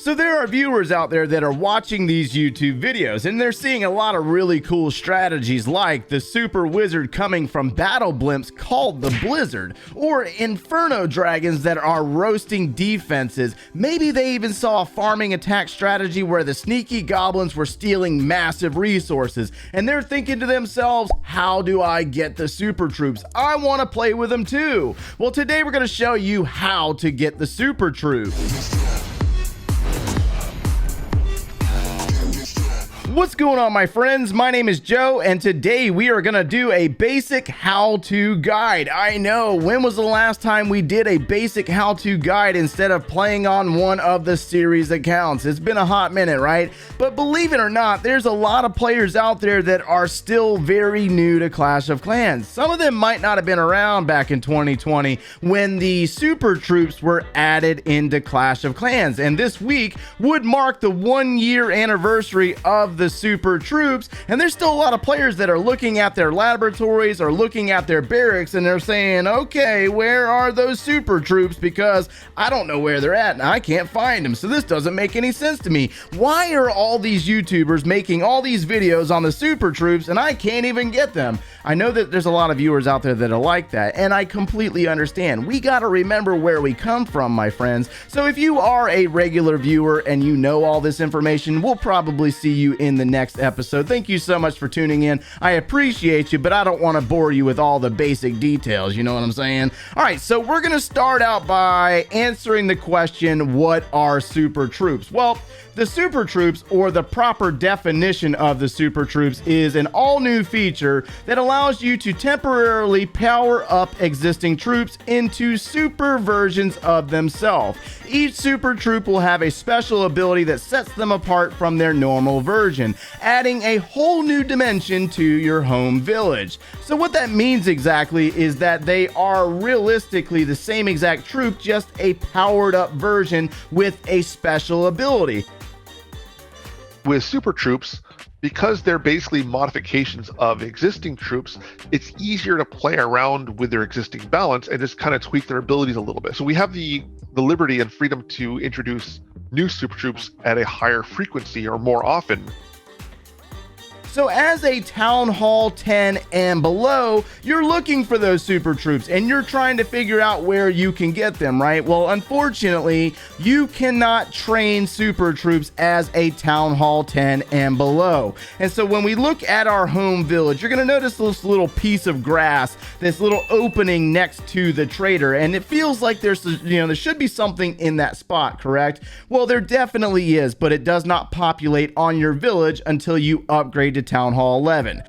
So there are viewers out there that are watching these YouTube videos and they're seeing a lot of really cool strategies like the super wizard coming from battle blimps called the Blizzard, or Inferno Dragons that are roasting defenses. Maybe they even saw a farming attack strategy where the sneaky goblins were stealing massive resources and they're thinking to themselves, how do I get the super troops? I want to play with them too. Well, today we're going to show you how to get the super troops. What's going on, my friends? My name is Joe, and today we are gonna do a basic how-to guide. I know, when was the last time we did a basic how-to guide instead of playing on one of the series accounts? It's been a hot minute, right? But believe it or not, there's a lot of players out there that are still very new to Clash of Clans. Some of them might not have been around back in 2020 when the super troops were added into Clash of Clans, and this week would mark the 1-year anniversary of the super troops, and there's still a lot of players that are looking at their laboratories or looking at their barracks and they're saying, okay, where are those super troops? Because I don't know where they're at and I can't find them, so this doesn't make any sense to me. Why are all these YouTubers making all these videos on the super troops and I can't even get them? I know that there's a lot of viewers out there that are like that, and I completely understand. We got to remember where we come from, my friends. So if you are a regular viewer and you know all this information, we'll probably see you in the next episode. Thank you so much for tuning in. I appreciate you, but I don't want to bore you with all the basic details. You know what I'm saying? All right, so we're going to start out by answering the question, what are super troops? Well, the super troops, or the proper definition of the super troops, is an all-new feature that allows you to temporarily power up existing troops into super versions of themselves. Each super troop will have a special ability that sets them apart from their normal version, adding a whole new dimension to your home village. So what that means exactly is that they are realistically the same exact troop, just a powered up version with a special ability. With super troops, because they're basically modifications of existing troops, it's easier to play around with their existing balance and just kind of tweak their abilities a little bit. So we have the liberty and freedom to introduce new super troops at a higher frequency or more often. So as a Town Hall 10 and below, you're looking for those super troops and you're trying to figure out where you can get them, right? Well, unfortunately, you cannot train super troops as a Town Hall 10 and below. And so when we look at our home village, you're going to notice this little piece of grass, this little opening next to the trader, and it feels like there's, there should be something in that spot, correct? Well, there definitely is, but it does not populate on your village until you upgrade to Town Hall 11.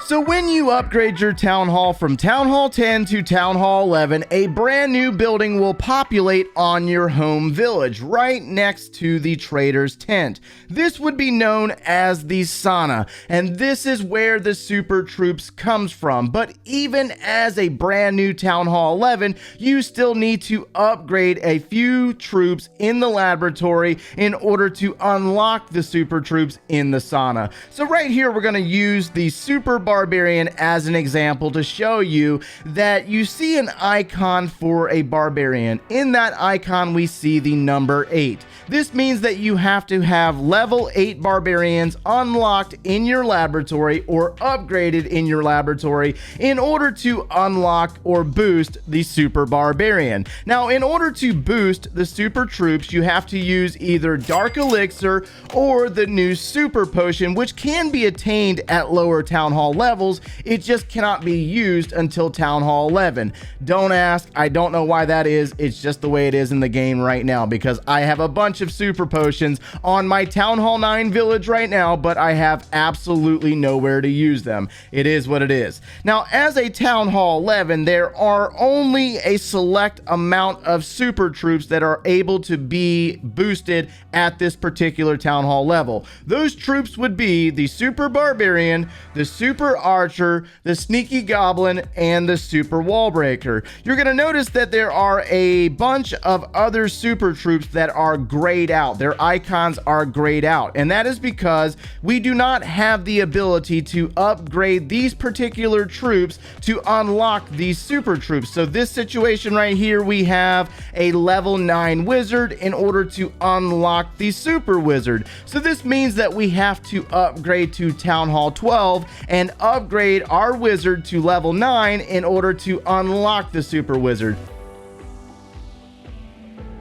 So when you upgrade your Town Hall from Town Hall 10 to Town Hall 11, a brand new building will populate on your home village, right next to the trader's tent. This would be known as the sauna, and this is where the super troops comes from. But even as a brand new Town Hall 11, you still need to upgrade a few troops in the laboratory in order to unlock the super troops in the sauna. So right here, we're going to use the Super Barbarian as an example to show you that you see an icon for a Barbarian. In that icon, we see the number 8. This means that you have to have level 8 Barbarians unlocked in your laboratory or upgraded in your laboratory in order to unlock or boost the Super Barbarian. Now, in order to boost the super troops, you have to use either Dark Elixir or the new Super Potion, which can be attained at lower Town Hall levels. It just cannot be used until Town Hall 11. Don't ask, I don't know why that is. It's just the way it is in the game right now, because I have a bunch of super potions on my Town Hall 9 village right now, but I have absolutely nowhere to use them. It is what it is. Now, as a Town Hall 11, there are only a select amount of super troops that are able to be boosted at this particular Town Hall level. Those troops would be the Super Barbarian, the Super super archer, the sneaky goblin, and the super wallbreaker. You're going to notice that there are a bunch of other super troops that are grayed out. Their icons are grayed out, and that is because we do not have the ability to upgrade these particular troops to unlock these super troops. So this situation right here, we have a level 9 wizard in order to unlock the super wizard. So this means that we have to upgrade to Town Hall 12 and upgrade our wizard to level 9 in order to unlock the super wizard.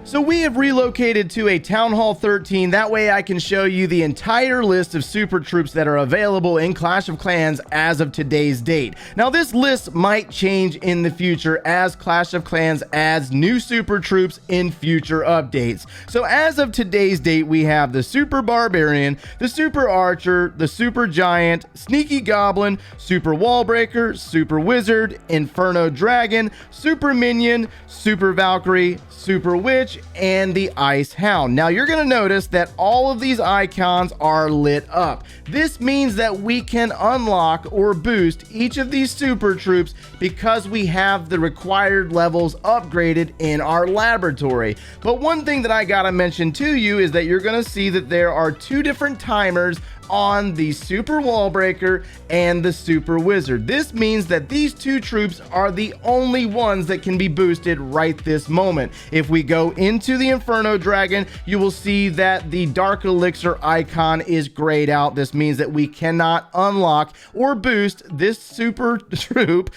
So we have relocated to a Town Hall 13, that way I can show you the entire list of super troops that are available in Clash of Clans as of today's date. Now this list might change in the future as Clash of Clans adds new super troops in future updates. So as of today's date, we have the Super Barbarian, the Super Archer, the Super Giant, Sneaky Goblin, Super Wallbreaker, Super Wizard, Inferno Dragon, Super Minion, Super Valkyrie, Super Witch, and the Ice Hound. Now you're going to notice that all of these icons are lit up. This means that we can unlock or boost each of these super troops because we have the required levels upgraded in our laboratory. But one thing that I gotta mention to you is that you're going to see that there are two different timers on the Super Wallbreaker and the Super Wizard. This means that these two troops are the only ones that can be boosted right this moment. If we go into the Inferno Dragon, you will see that the Dark Elixir icon is grayed out. This means that we cannot unlock or boost this super troop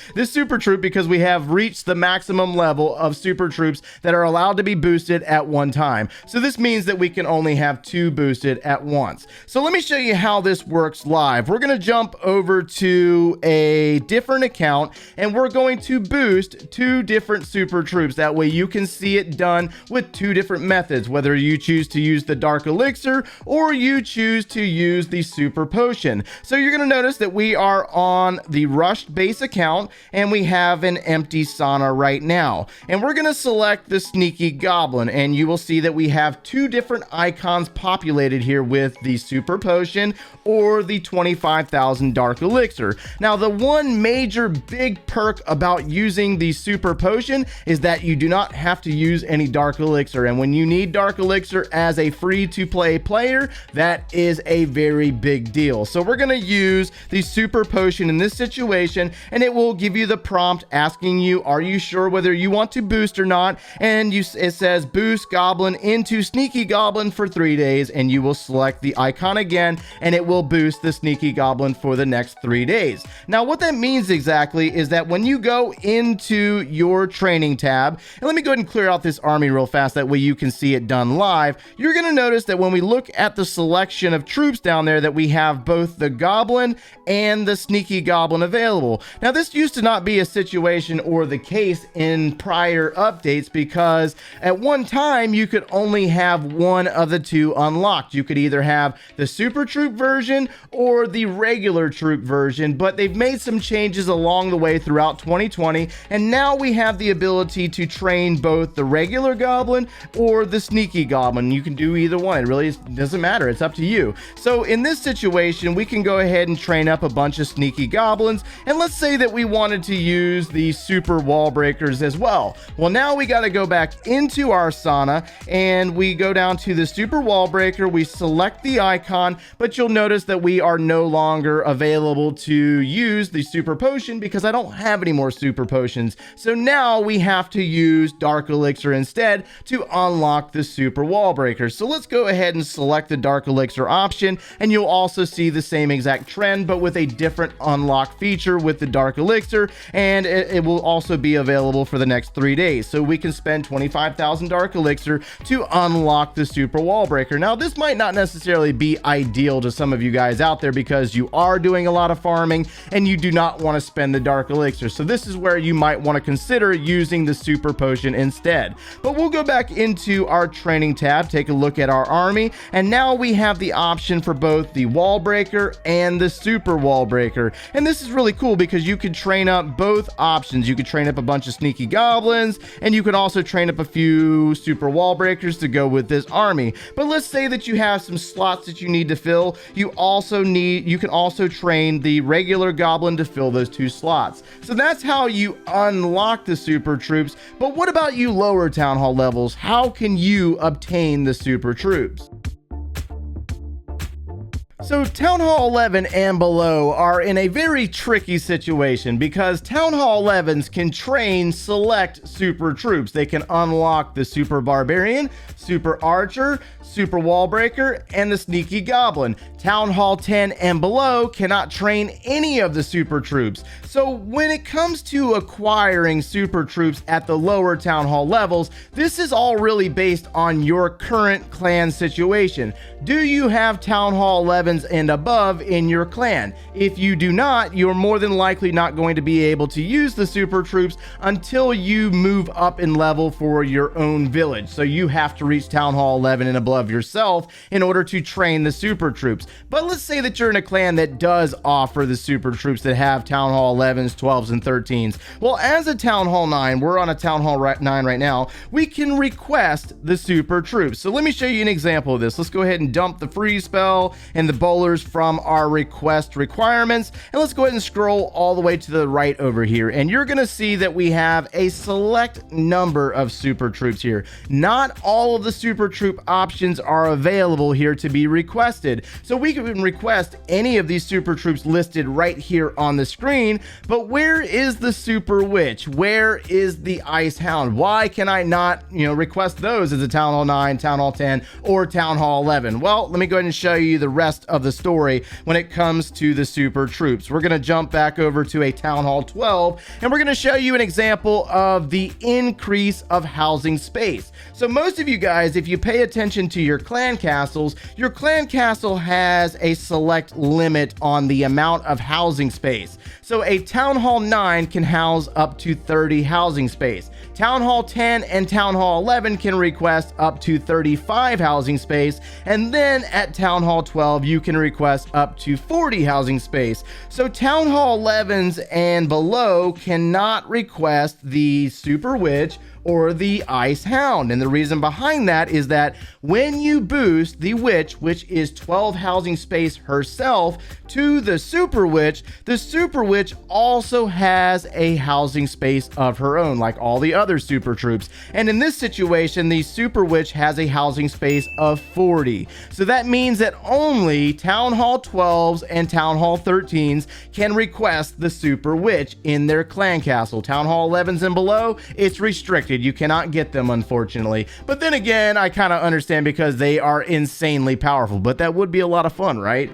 because we have reached the maximum level of super troops that are allowed to be boosted at one time. So this means that we can only have two boosted at once. So let me show you how this works live. We're going to jump over to a different account and we're going to boost two different super troops. That way you can see it done with two different methods, whether you choose to use the Dark Elixir or you choose to use the Super Potion. So you're going to notice that we are on the rushed base account and we have an empty sauna right now. And we're going to select the Sneaky Goblin and you will see that we have two different icons populated here with the Super Potion or the 25,000 Dark Elixir. Now the one major big perk about using the Super Potion is that you do not have to use any Dark Elixir, and when you need Dark Elixir as a free to play player, that is a very big deal. So we're going to use the Super Potion in this situation and it will give you the prompt asking you, are you sure whether you want to boost or not? And it says boost Goblin into Sneaky Goblin for 3 days, and you will select the icon again and it will boost the Sneaky Goblin for the next 3 days. Now what that means exactly is that when you go into your training tab, and let me go ahead and clear out this army real fast, that way you can see it done live, you're going to notice that when we look at the selection of troops down there that we have both the Goblin and the Sneaky Goblin available. Now this used to not be a situation or the case in prior updates because at one time you could only have one of the two unlocked. You could either have the Super Troop version or the regular troop version, but they've made some changes along the way throughout 2020 and now we have the ability to train both the regular Goblin or the Sneaky Goblin. You can do either one. It really doesn't matter. It's up to you. So in this situation, we can go ahead and train up a bunch of Sneaky Goblins, and let's say that we wanted to use the Super Wallbreakers as well. Well, now we got to go back into our sauna and we go down to the Super Wallbreaker, we select the icon, but you'll notice that we are no longer available to use the Super Potion because I don't have any more Super Potions. So now we have to use Dark Elixir instead to unlock the Super Wallbreaker. So let's go ahead and select the Dark Elixir option, and you'll also see the same exact trend but with a different unlock feature with the Dark Elixir, and it will also be available for the next 3 days. So we can spend 25,000 Dark Elixir to unlock the Super Wallbreaker. Now this might not necessarily be ideal to some of you guys out there because you are doing a lot of farming and you do not want to spend the Dark Elixir. So this is where you might want to consider using the Super Potion instead. But we'll go back into our training tab, take a look at our army, and now we have the option for both the Wallbreaker and the Super Wallbreaker. And this is really cool because you could train up both options. You could train up a bunch of Sneaky Goblins and you could also train up a few Super Wallbreakers to go with this army. But let's say that you have some slots that you need to fill well, you can also train the regular Goblin to fill those 2 slots. So that's how you unlock the super troops. But what about you lower Town Hall levels? How can you obtain the super troops? So Town Hall 11 and below are in a very tricky situation because Town Hall 11s can train select super troops. They can unlock the Super Barbarian, Super Archer, Super Wallbreaker, and the Sneaky Goblin. Town Hall 10 and below cannot train any of the super troops. So when it comes to acquiring super troops at the lower Town Hall levels, this is all really based on your current clan situation. Do you have Town Hall 11s and above in your clan? If you do not, you're more than likely not going to be able to use the super troops until you move up in level for your own village. So you have to reach Town Hall 11 and above yourself in order to train the super troops. But let's say that you're in a clan that does offer the super troops that have Town Hall 11s, 12s, and 13s. Well, as a Town Hall 9, we're on a Town Hall 9 right now, we can request the super troops. So let me show you an example of this. Let's go ahead and dump the freeze spell and the bowlers from our request requirements, and let's go ahead and scroll all the way to the right over here, and you're going to see that we have a select number of super troops here. Not all of the super troop options are available here to be requested, so we can request any of these super troops listed right here on the screen. But where is the Super Witch? Where is the Ice Hound? Why can I not, request those as a Town Hall 9, Town Hall 10, or Town Hall 11? Well, let me go ahead and show you the rest of the story when it comes to the super troops. We're going to jump back over to a Town Hall 12, and we're going to show you an example of the increase of housing space. So most of you guys, if you pay attention to your clan castles, your clan castle has a select limit on the amount of housing space. So a Town Hall 9 can house up to 30 housing space. Town Hall 10 and Town Hall 11 can request up to 35 housing space, and then at Town Hall 12 you can request up to 40 housing space. So Town Hall 11s and below cannot request the Super Witch or the Ice Hound. And the reason behind that is that when you boost the Witch, which is 12 housing space herself, to the Super Witch also has a housing space of her own, like all the other super troops. And in this situation, the Super Witch has a housing space of 40. So that means that only Town Hall 12s and Town Hall 13s can request the Super Witch in their clan castle. Town Hall 11s and below, it's restricted. You cannot get them, unfortunately. But then again, I kind of understand because they are insanely powerful, but that would be a lot of fun, right?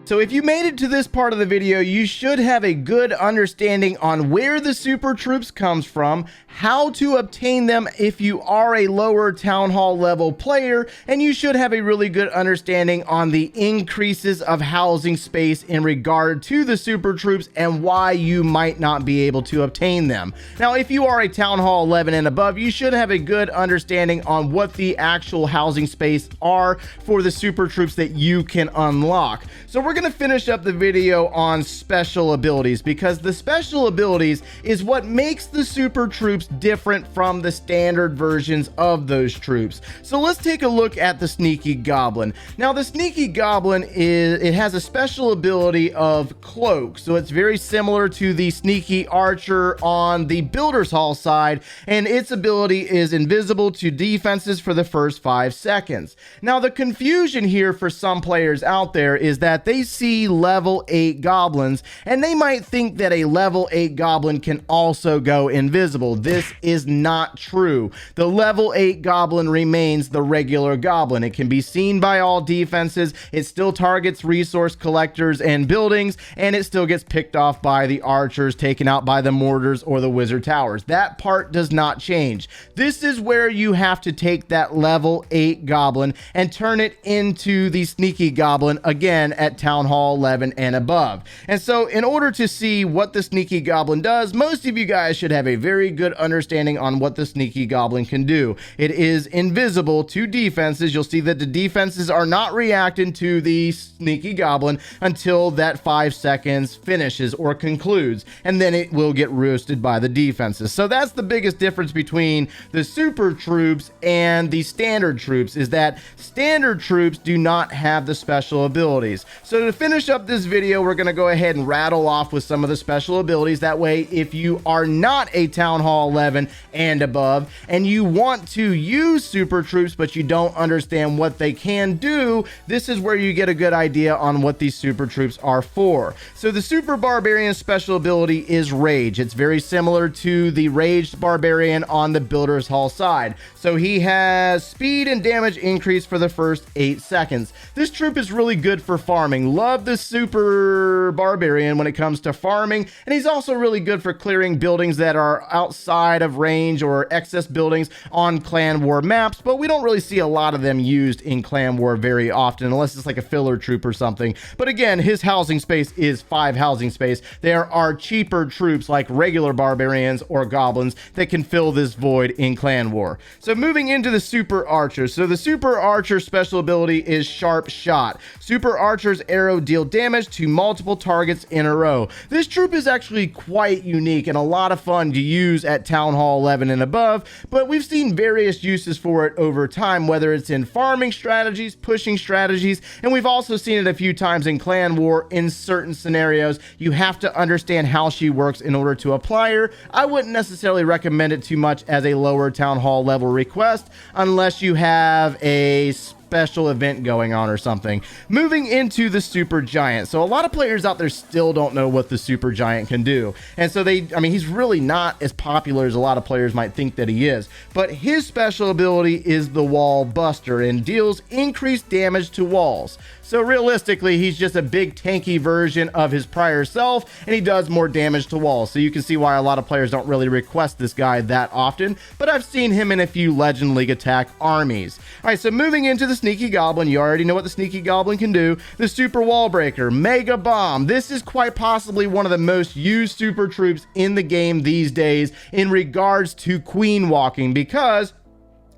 So if you made it to this part of the video, you should have a good understanding on where the super troops comes from, how to obtain them if you are a lower Town Hall level player, and you should have a really good understanding on the increases of housing space in regard to the super troops and why you might not be able to obtain them. Now, if you are a Town Hall 11 and above, you should have a good understanding on what the actual housing space are for the super troops that you can unlock. So we're going to finish up the video on special abilities, because the special abilities is what makes the super troops different from the standard versions of those troops. So let's take a look at the Sneaky Goblin. Now the Sneaky Goblin has a special ability of Cloak, so it's very similar to the Sneaky Archer on the Builder's Hall side, and its ability is invisible to defenses for the first 5 seconds. Now the confusion here for some players out there is that they see level 8 goblins and they might think that a level 8 goblin can also go invisible. This is not true. The level 8 goblin remains the regular goblin. It can be seen by all defenses, it still targets resource collectors and buildings, and it still gets picked off by the archers, taken out by the mortars or the wizard towers. That part does not change. This is where you have to take that level 8 goblin and turn it into the Sneaky Goblin again at Town Town Hall 11 and above. And so in order to see what the Sneaky Goblin does, most of you guys should have a very good understanding on what the Sneaky Goblin can do. It is invisible to defenses. You'll see that the defenses are not reacting to the Sneaky Goblin until that 5 seconds finishes or concludes, and then it will get roasted by the defenses. So that's the biggest difference between the super troops and the standard troops, is that standard troops do not have the special abilities. So to finish up this video, we're going to go ahead and rattle off with some of the special abilities. That way, if you are not a Town Hall 11 and above and you want to use super troops but you don't understand what they can do, this is where you get a good idea on what these super troops are for. So the Super Barbarian special ability is Rage. It's very similar to the Raged Barbarian on the Builder's Hall side. So he has speed and damage increase for the first 8 seconds. This troop is really good for farming. Love the Super Barbarian when it comes to farming, and he's also really good for clearing buildings that are outside of range or excess buildings on Clan War maps, but we don't really see a lot of them used in Clan War very often unless it's like a filler troop or something. But again, his housing space is 5 housing space. There are cheaper troops like regular barbarians or goblins that can fill this void in Clan War. So moving into the Super Archer. So the Super Archer special ability is Sharp Shot. Super Archer's arrow deal damage to multiple targets in a row. This troop is actually quite unique and a lot of fun to use at Town Hall 11 and above, but we've seen various uses for it over time, whether it's in farming strategies, pushing strategies, and we've also seen it a few times in Clan War in certain scenarios. You have to understand how she works in order to apply her. I wouldn't necessarily recommend it too much as a lower Town Hall level request unless you have a special event going on or something. Moving into the Super Giant. So a lot of players out there still don't know what the Super Giant can do. And so he's really not as popular as a lot of players might think that he is. But his special ability is the Wall Buster and deals increased damage to walls. So realistically, he's just a big tanky version of his prior self, and he does more damage to walls. So you can see why a lot of players don't really request this guy that often, but I've seen him in a few Legend League attack armies. All right, so moving into the Sneaky Goblin, you already know what the Sneaky Goblin can do. The Super Wallbreaker, Mega Bomb. This is quite possibly one of the most used super troops in the game these days in regards to queen walking, because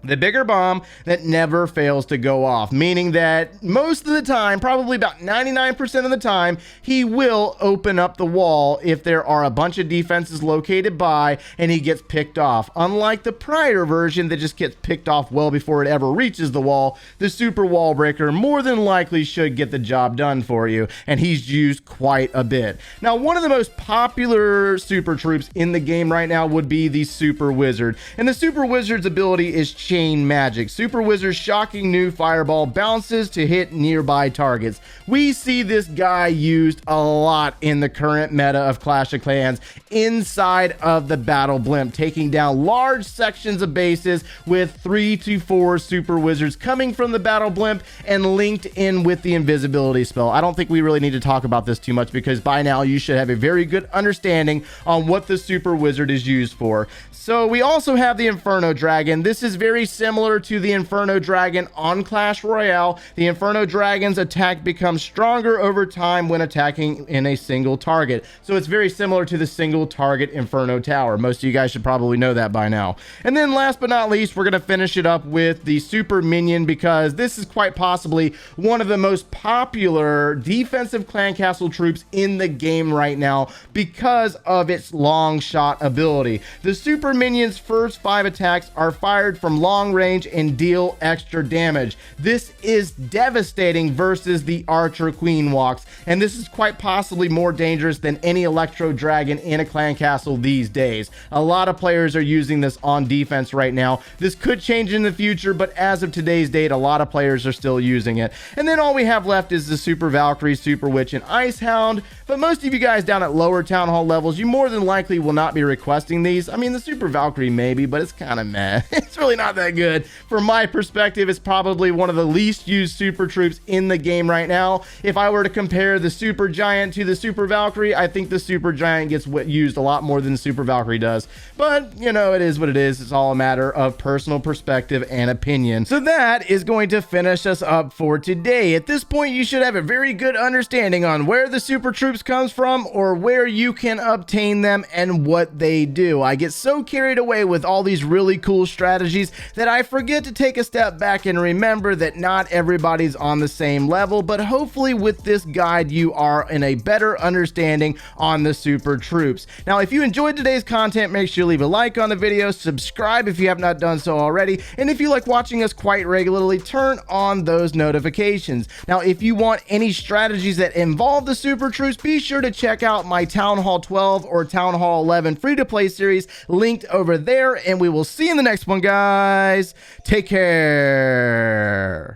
the bigger bomb that never fails to go off, meaning that most of the time, probably about 99% of the time, he will open up the wall if there are a bunch of defenses located by and he gets picked off. Unlike the prior version that just gets picked off well before it ever reaches the wall, the Super Wallbreaker more than likely should get the job done for you, and he's used quite a bit. Now, one of the most popular super troops in the game right now would be the Super Wizard, and the Super Wizard's ability is Chain Magic. Super Wizard's shocking new fireball bounces to hit nearby targets. We see this guy used a lot in the current meta of Clash of Clans inside of the Battle Blimp, taking down large sections of bases with 3 to 4 Super Wizards coming from the Battle Blimp and linked in with the invisibility spell. I don't think we really need to talk about this too much because by now you should have a very good understanding on what the Super Wizard is used for. So we also have the Inferno Dragon. This is very similar to the Inferno Dragon on Clash Royale. The Inferno Dragon's attack becomes stronger over time when attacking in a single target. So it's very similar to the single target Inferno Tower. Most of you guys should probably know that by now. And then last but not least, we're going to finish it up with the Super Minion, because this is quite possibly one of the most popular defensive clan castle troops in the game right now because of its long shot ability. The Super Minion's first 5 attacks are fired from long range and deal extra damage. This is devastating versus the Archer Queen walks, and this is quite possibly more dangerous than any Electro Dragon in a clan castle these days. A lot of players are using this on defense right now. This could change in the future, but as of today's date, a lot of players are still using it. And then all we have left is the Super Valkyrie, Super Witch, and Ice Hound, but most of you guys down at lower Town Hall levels, you more than likely will not be requesting these. I mean, the Super Valkyrie maybe, but it's kind of meh. It's really not not that good. From my perspective, it's probably one of the least used super troops in the game right now. If I were to compare the Super Giant to the Super Valkyrie, I think the Super Giant gets used a lot more than the Super Valkyrie does. But, you know, it is what it is. It's all a matter of personal perspective and opinion. So that is going to finish us up for today. At this point, you should have a very good understanding on where the super troops comes from, or where you can obtain them and what they do. I get so carried away with all these really cool strategies that I forget to take a step back and remember that not everybody's on the same level, but hopefully with this guide you are in a better understanding on the super troops. Now, if you enjoyed today's content, make sure you leave a like on the video, subscribe if you have not done so already, and if you like watching us quite regularly, turn on those notifications. Now, if you want any strategies that involve the super troops, be sure to check out my Town Hall 12 or Town Hall 11 free-to-play series linked over there, and we will see you in the next one, guys. Take care.